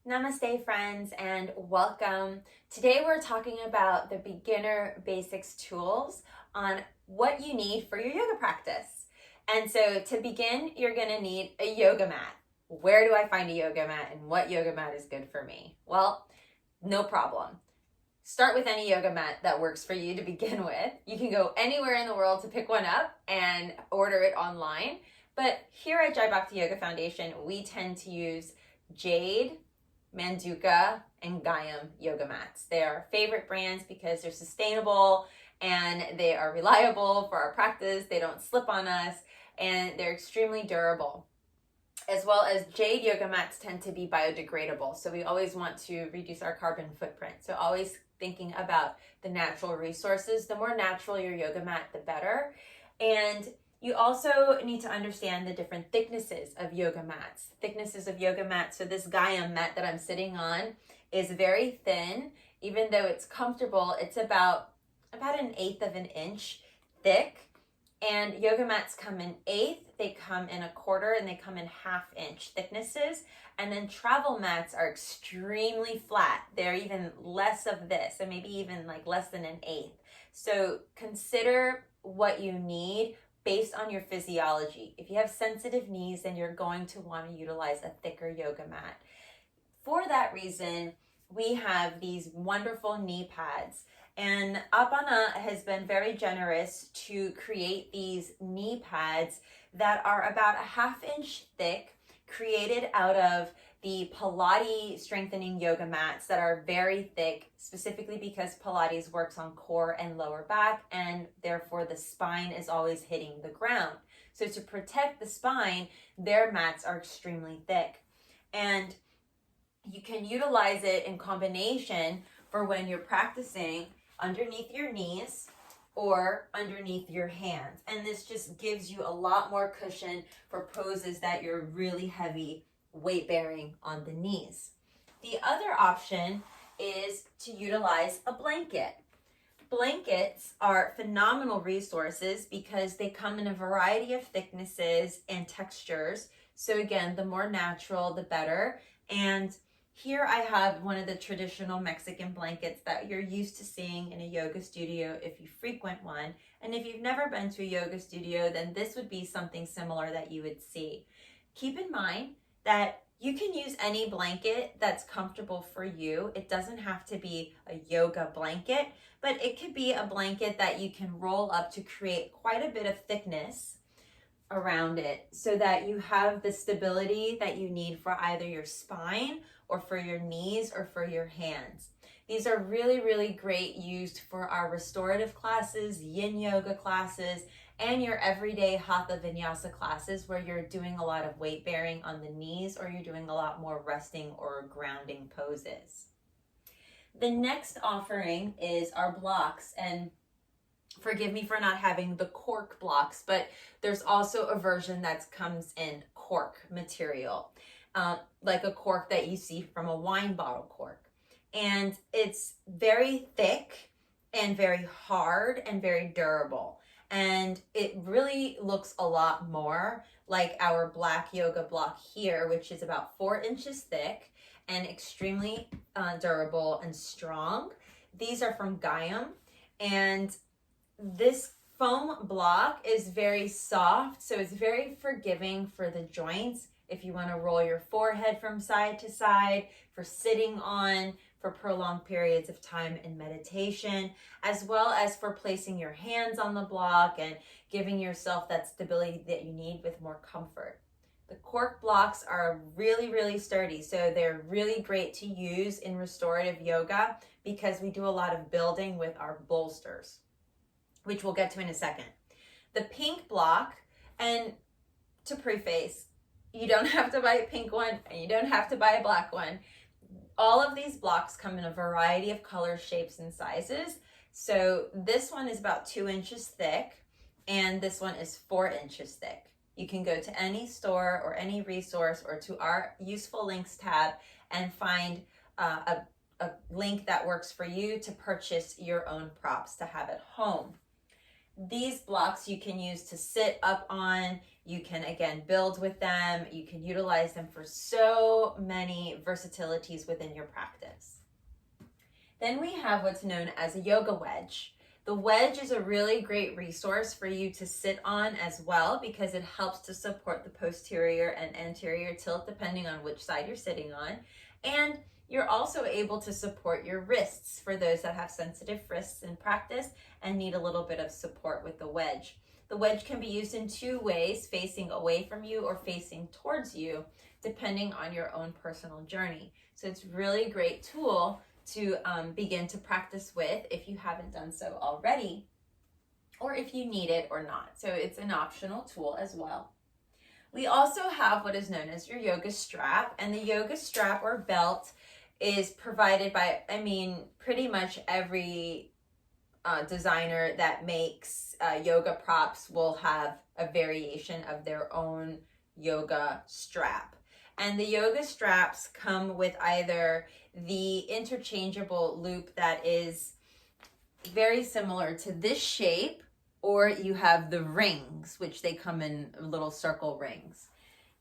Namaste, friends, and welcome. Today we're talking about the beginner basics tools on what you need for your yoga practice. And so to begin, you're going to need a yoga mat. Where do I find a yoga mat and what yoga mat is good for me? Well, no problem. Start with any yoga mat that works for you to begin with. You can go anywhere in the world to pick one up and order it online. But here at Jai Bhakti Yoga Foundation, we tend to use Jade, Manduka, and Gayam yoga mats. They are our favorite brands because they're sustainable and they are reliable for our practice. They don't slip on us and they're extremely durable. As well as Jade yoga mats tend to be biodegradable. So we always want to reduce our carbon footprint. So always thinking about the natural resources. The more natural your yoga mat, the better. And you also need to understand the different thicknesses of yoga mats. So this Gayam mat that I'm sitting on is very thin. Even though it's comfortable, it's about 1/8 of an inch thick. And yoga mats come in 1/8, they come in 1/4, and they come in 1/2 inch thicknesses. And then travel mats are extremely flat. They're even less of this, and maybe even like less than 1/8. So consider what you need based on your physiology. If you have sensitive knees, then you're going to want to utilize a thicker yoga mat. For that reason, we have these wonderful knee pads. And Apana has been very generous to create these knee pads that are about 1/2 inch thick, created out of the Pilates strengthening yoga mats that are very thick, specifically because Pilates works on core and lower back, and therefore the spine is always hitting the ground. So to protect the spine, their mats are extremely thick. And you can utilize it in combination for when you're practicing underneath your knees or underneath your hands. And this just gives you a lot more cushion for poses that you're really heavy weight bearing on the knees. The other option is to utilize a blanket. Blankets are phenomenal resources because they come in a variety of thicknesses and textures. So again, the more natural, the better. And here I have one of the traditional Mexican blankets that you're used to seeing in a yoga studio if you frequent one. And if you've never been to a yoga studio, then this would be something similar that you would see. Keep in mind that you can use any blanket that's comfortable for you. It doesn't have to be a yoga blanket, but it could be a blanket that you can roll up to create quite a bit of thickness around it so that you have the stability that you need for either your spine or for your knees or for your hands. These are really, really great used for our restorative classes, yin yoga classes, and your everyday hatha vinyasa classes where you're doing a lot of weight bearing on the knees or you're doing a lot more resting or grounding poses. The next offering is our blocks, and forgive me for not having the cork blocks, but there's also a version that comes in cork material, like a cork that you see from a wine bottle cork. And it's very thick and very hard and very durable. And it really looks a lot more like our black yoga block here, which is about 4 inches thick and extremely durable and strong. These are from Gayam, and this foam block is very soft, so it's very forgiving for the joints. If you want to roll your forehead from side to side, for sitting on, for prolonged periods of time in meditation, as well as for placing your hands on the block and giving yourself that stability that you need with more comfort. The cork blocks are really, really sturdy, so they're really great to use in restorative yoga because we do a lot of building with our bolsters, which we'll get to in a second. The pink block, and to preface, you don't have to buy a pink one and you don't have to buy a black one. All of these blocks come in a variety of colors, shapes, and sizes. So this one is about 2 inches thick, and this one is 4 inches thick. You can go to any store or any resource or to our useful links tab and find a link that works for you to purchase your own props to have at home. These blocks you can use to sit up on. You can, again, build with them. You can utilize them for so many versatilities within your practice. Then we have what's known as a yoga wedge. The wedge is a really great resource for you to sit on as well because it helps to support the posterior and anterior tilt depending on which side you're sitting on. And you're also able to support your wrists for those that have sensitive wrists in practice and need a little bit of support with the wedge. The wedge can be used in two ways, facing away from you or facing towards you, depending on your own personal journey. So it's really a great tool to begin to practice with if you haven't done so already, or if you need it or not. So it's an optional tool as well. We also have what is known as your yoga strap, and the yoga strap or belt is provided by, pretty much every designer that makes yoga props will have a variation of their own yoga strap. And the yoga straps come with either the interchangeable loop that is very similar to this shape, or you have the rings, which they come in little circle rings.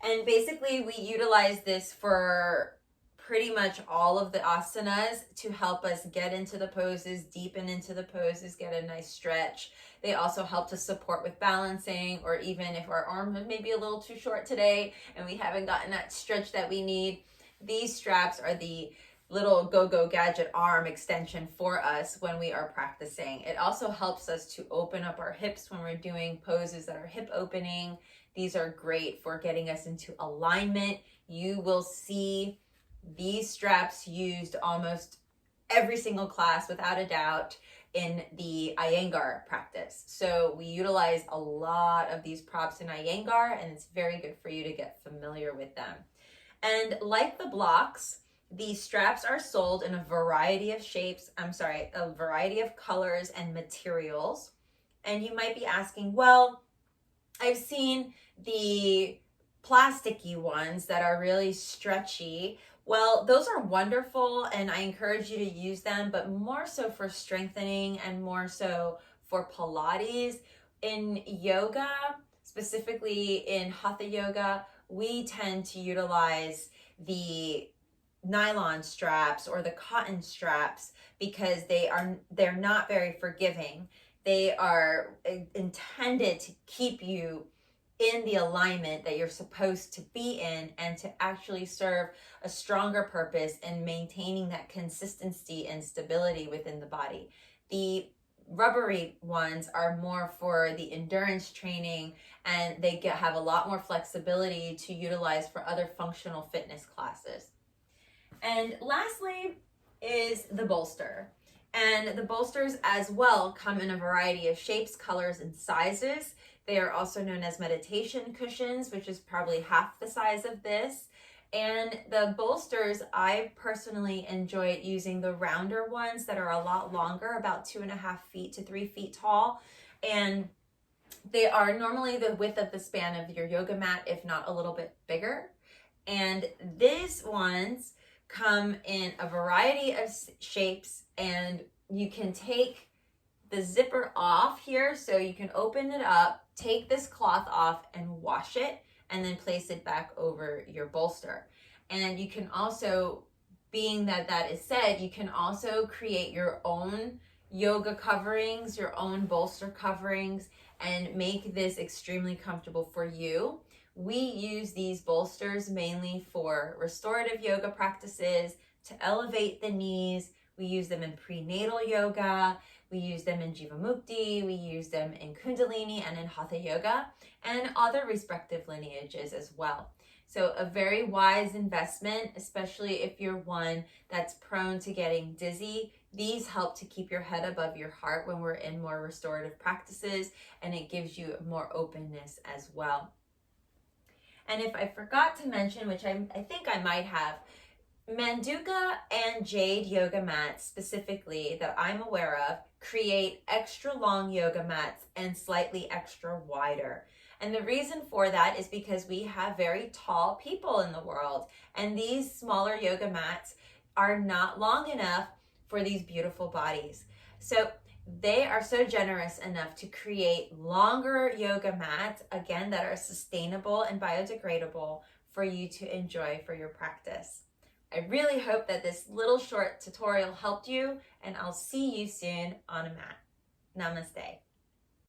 And basically we utilize this for pretty much all of the asanas to help us get into the poses, deepen into the poses, get a nice stretch. They also help to support with balancing, or even if our arm is maybe a little too short today and we haven't gotten that stretch that we need, these straps are the little go-go gadget arm extension for us when we are practicing. It also helps us to open up our hips when we're doing poses that are hip opening. These are great for getting us into alignment. You will see these straps used almost every single class without a doubt in the Iyengar practice. So we utilize a lot of these props in Iyengar, and it's very good for you to get familiar with them. And like the blocks, these straps are sold in a variety of a variety of colors and materials. And you might be asking, well, I've seen the plasticky ones that are really stretchy. Well, those are wonderful and I encourage you to use them, but more so for strengthening and more so for Pilates. In yoga, specifically in Hatha yoga, we tend to utilize the nylon straps or the cotton straps because they're not very forgiving. They are intended to keep you in the alignment that you're supposed to be in and to actually serve a stronger purpose in maintaining that consistency and stability within the body. The rubbery ones are more for the endurance training, and they have a lot more flexibility to utilize for other functional fitness classes. And lastly is the bolster. And the bolsters as well come in a variety of shapes, colors, and sizes. They are also known as meditation cushions, which is probably half the size of this. And the bolsters, I personally enjoy using the rounder ones that are a lot longer, about 2.5 feet to 3 feet tall. And they are normally the width of the span of your yoga mat, if not a little bit bigger. And these ones come in a variety of shapes, and you can take the zipper off here, so you can open it up, take this cloth off and wash it, and then place it back over your bolster. And you can also, being that is said, you can also create your own yoga coverings, your own bolster coverings, and make this extremely comfortable for you. We use these bolsters mainly for restorative yoga practices, to elevate the knees. We use them in prenatal yoga. We use them in Jivamukti. We use them in Kundalini and in Hatha yoga and other respective lineages as well. So a very wise investment, especially if you're one that's prone to getting dizzy. These help to keep your head above your heart when we're in more restorative practices, and it gives you more openness as well. And if I forgot to mention, which I think I might have, Manduka and Jade yoga mats specifically that I'm aware of create extra long yoga mats and slightly extra wider. And the reason for that is because we have very tall people in the world, and these smaller yoga mats are not long enough for these beautiful bodies. So They are so generous enough to create longer yoga mats, again, that are sustainable and biodegradable for you to enjoy for your practice. I really hope that this little short tutorial helped you, and I'll see you soon on a mat. Namaste.